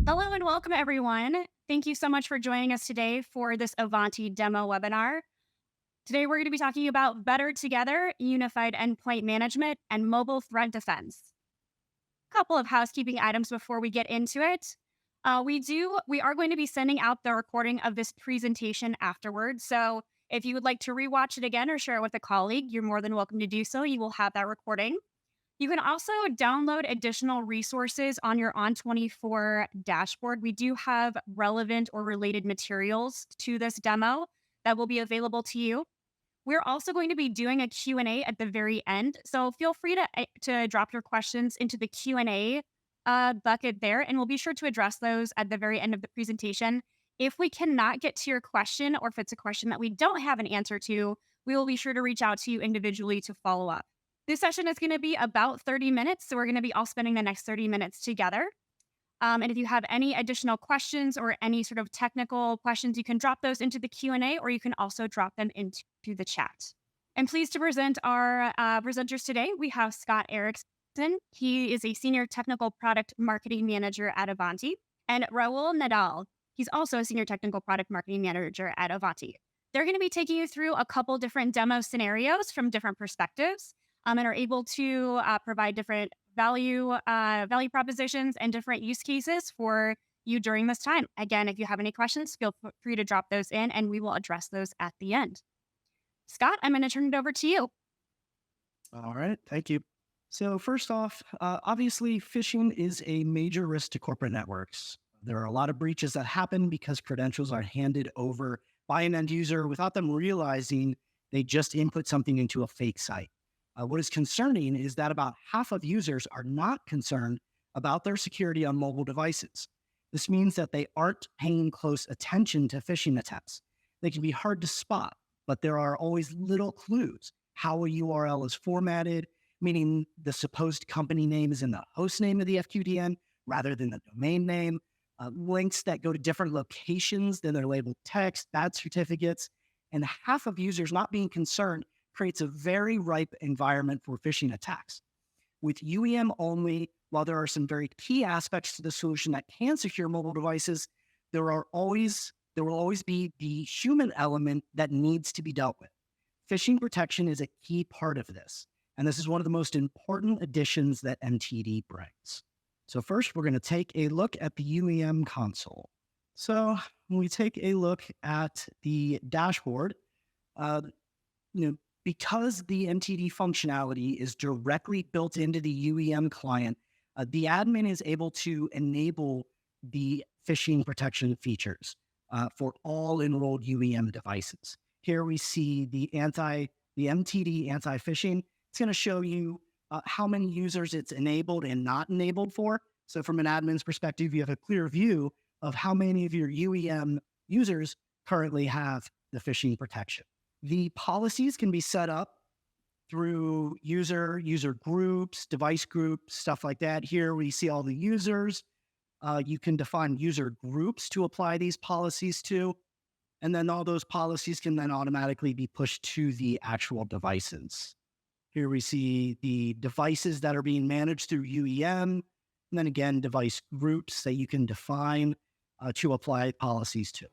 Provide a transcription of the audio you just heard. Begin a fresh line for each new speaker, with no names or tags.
Hello and welcome, everyone. Thank you so much for joining us today for this Avanti demo webinar. Today, we're going to be talking about Better Together, Unified Endpoint Management, and Mobile Threat Defense. A couple of housekeeping items before we get into it. We are going to be sending out the recording of this presentation afterwards. So if you would like to rewatch it again or share it with a colleague, you're more than welcome to do so. You will have that recording. You can also download additional resources on your On24 dashboard. We do have relevant or related materials to this demo that will be available to you. We're also going to be doing a Q&A at the very end. So feel free to drop your questions into the Q&A bucket there, and we'll be sure to address those at the very end of the presentation. If we cannot get to your question, or if it's a question that we don't have an answer to, we will be sure to reach out to you individually to follow up. This session is going to be about 30 minutes, so we're going to be all spending the next 30 minutes together. And if you have any additional questions or any sort of technical questions, you can drop those into the Q&A, or you can also drop them into the chat. I'm pleased to present our presenters today. We have Scott Erickson. He is a Senior Technical Product Marketing Manager at Avanti. And Raul Nadal. He's also a Senior Technical Product Marketing Manager at Avanti. They're going to be taking you through a couple different demo scenarios from different perspectives, and are able to provide different value propositions and different use cases for you during this time. Again, if you have any questions, feel free to drop those in and we will address those at the end. Scott, I'm going to turn it over to you.
All right, thank you. So first off, obviously, phishing is a major risk to corporate networks. There are a lot of breaches that happen because credentials are handed over by an end user without them realizing they just input something into a fake site. What is concerning is that about half of users are not concerned about their security on mobile devices. This means that they aren't paying close attention to phishing attempts. They can be hard to spot, but there are always little clues. How a URL is formatted, meaning the supposed company name is in the host name of the FQDN rather than the domain name. Links that go to different locations than they're labeled text, bad certificates, and half of users not being concerned creates a very ripe environment for phishing attacks. With UEM only, while there are some very key aspects to the solution that can secure mobile devices, there will always be the human element that needs to be dealt with. Phishing protection is a key part of this, and this is one of the most important additions that MTD brings. So first, we're going to take a look at the UEM console. So when we take a look at the dashboard, because the MTD functionality is directly built into the UEM client, the admin is able to enable the phishing protection features for all enrolled UEM devices. Here we see the MTD anti-phishing. It's going to show you how many users it's enabled and not enabled for. So from an admin's perspective, you have a clear view of how many of your UEM users currently have the phishing protection. The policies can be set up through user groups, device groups, stuff like that. Here we see all the users. You can define user groups to apply these policies to, and then all those policies can then automatically be pushed to the actual devices. Here we see the devices that are being managed through UEM, and then again, device groups that you can define to apply policies to.